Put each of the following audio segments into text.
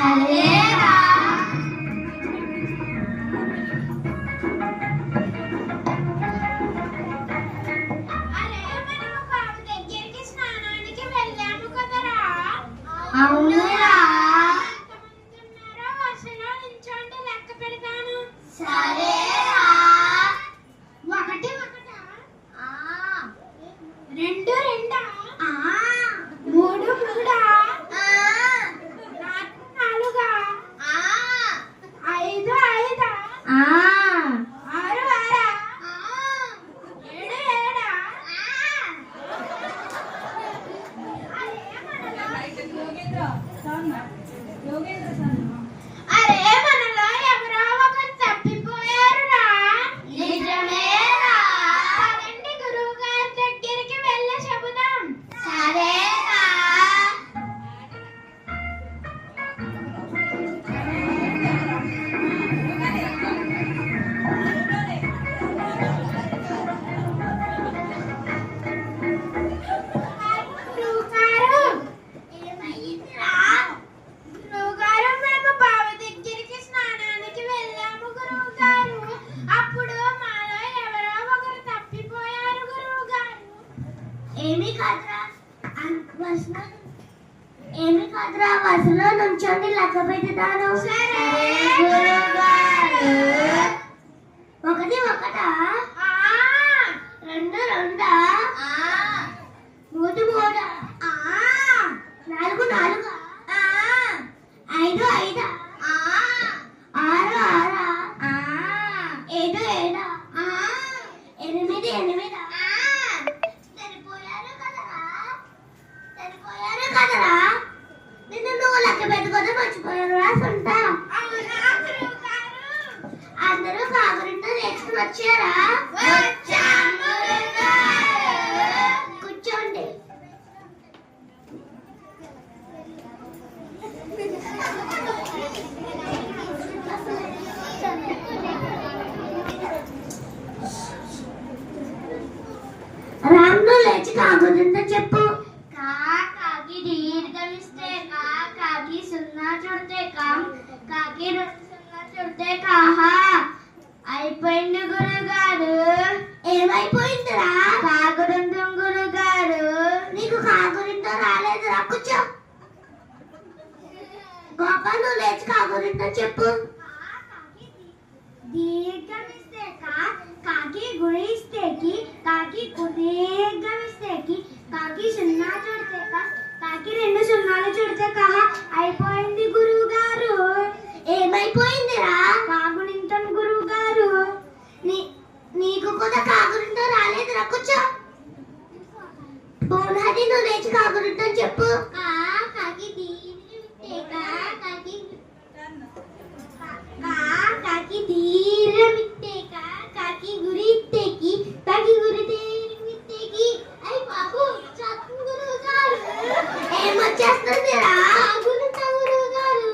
సరేరా. అరే మనం బావి దగ్గరికి స్నానానికి వెళ్ళాము కదరా. అవునురా. ఎంతమంది ఉన్నారో వరుసలో నిల్చోండి, లెక్క పెడతాను. సరేరా. 1 1 ఆ 2 2 ఆ 3 3 ఆ 4 4 ఆ 5 5 ఆ 6 6 7 7 అరే మనలో ఎవరో ఒకరు తప్పిపోయారురా. నిజమేరా. పదండి గురువు గారి దగ్గరికి వెళ్ళి చెబుదాం. సరేరా. గురువు గారు, ఏమైందిరా? గురువు గారు, మేము బావి దగ్గరికి స్నానానికి వెళ్ళాము గురువు గారు. అప్పుడు మాలో ఎవరో ఒకరు తప్పిపోయారు గురువు గారు. ఏమి కాదురా. వరుసలో నుంచోండి, లెక్క పెడతాను. సరే. గురువుగారు. 1 1 ఆ 2 2 3 3 4 4 5 5 6 6 7 7 8 8 సరిపోయారు కదరా. నిన్ను నువ్వు లెక్క పెట్టుకొని మర్చిపోయారు రాసుంటా. అవునా గురువు గారు? అందరూ కాగురింట నేర్చుకుని వచ్చారా? వచ్చాం గురువుగారు. కూర్చోండి. రామ్ను లేచి కాగురింట చెప్పు. కాకి దీర్ఘమిస్తే కాకి 0 చుడితే కాకి 2 0 చుడితే కాహా. అయిపోయింది గురుగారు. ఏమైపోయిందిరా? కాగురింటం గురుగారు. నీకు కాగురింటం రాలేదురా. కూర్చో. గోపాల్ నువ్వు లేచి కాగురింటం చెప్పు. దీర్ఘమిస్తే కాకి గుణిస్తే కాకి దీర్ఘమిస్తే కాకి 0 చుడితే కాకి 2 0 చుడితే కహా. అయిపోయింది గురువు గారు. ఏమైపోయిందిరా? కాగుణింతం గురువు గారు. నీకు కూడా కాగురింటం రాలేదురా. కూర్చో. పోనాది నువ్వు లేచి కాగురింటం చెప్పు. కాకి దీర్ఘమిస్తే కాకి కాకి దీర్ఘమిస్తే కాకి గురిస్తేకి కాకి గురితేకి. అయ్య బాబు, గురువు గారు ఏమొచ్చేస్తుందిరా? కాగురింట గురువు గారు.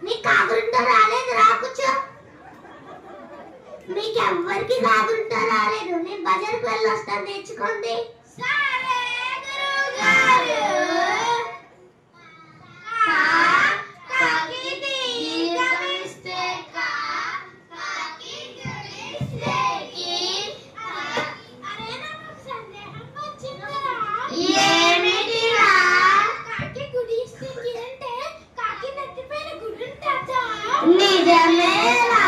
నీ కాగురింట రాలేదురా. కూర్చో. మీకెవ్వరికి కాగురింట రాలేదు. నేను బజార్కి వెళ్ళి వస్తాను, నేర్చుకోండి. సరే గురువు గారు. కాకి దీర్ఘమిస్తే కాకి గుణిస్తేకి. అరే నాకు సందేహం వచ్చిందిరా. ఏమిటిరా? కాకి గుణిస్తేకి అంటే కాకి నెత్తిపైన గుడ్డుంటుందా? నిజమేరా.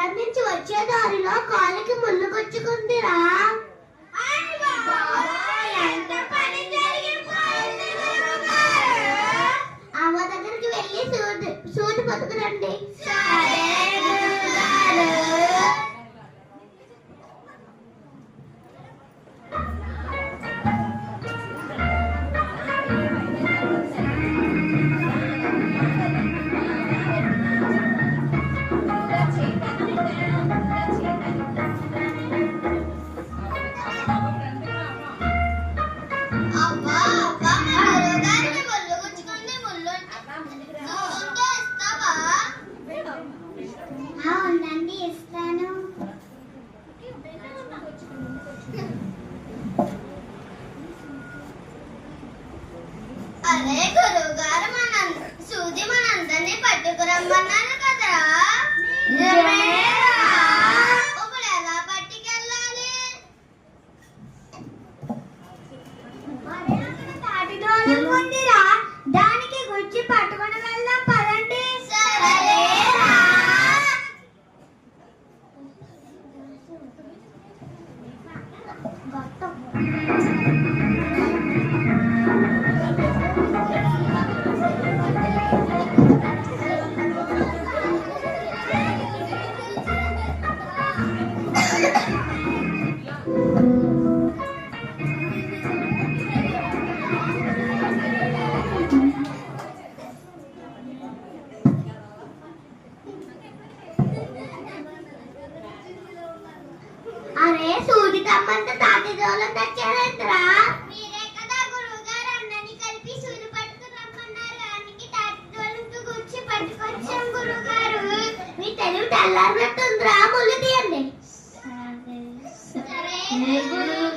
పొలం నుంచి వచ్చే దారిలో కాలికి ముళ్ళు గుచ్చుకుందిరా. అవ్వ దగ్గరికి వెళ్ళి సూది పట్టుకురండి. ఉండండి, ఇస్తాను. అరే గురువు గారు, సూది మనందరినీ పట్టుకురమ్మన్నారు కదరా. ఇప్పుడు ఎలా పట్టుకెళ్ళాలి? తాటి దూలం ఉందిరా, దానికి గుచ్చి పట్టుకుని వెళ్దాం పదండి. సరేరా. అరే సూది తమ్మంత తాటి దూలం తెచ్చారంటరా. మీరే కదా గురువు గారు అన్నని కలిపి సూది పట్టుకుని రమ్మన్నారు. అందుకే తాటి దూలంతో గుచ్చి పట్టుకొచ్చాం గురువు గారు. మీ తెలివి తెల్లారినట్టుందిరా, ముళ్ళు తీయండి. సరే గురువు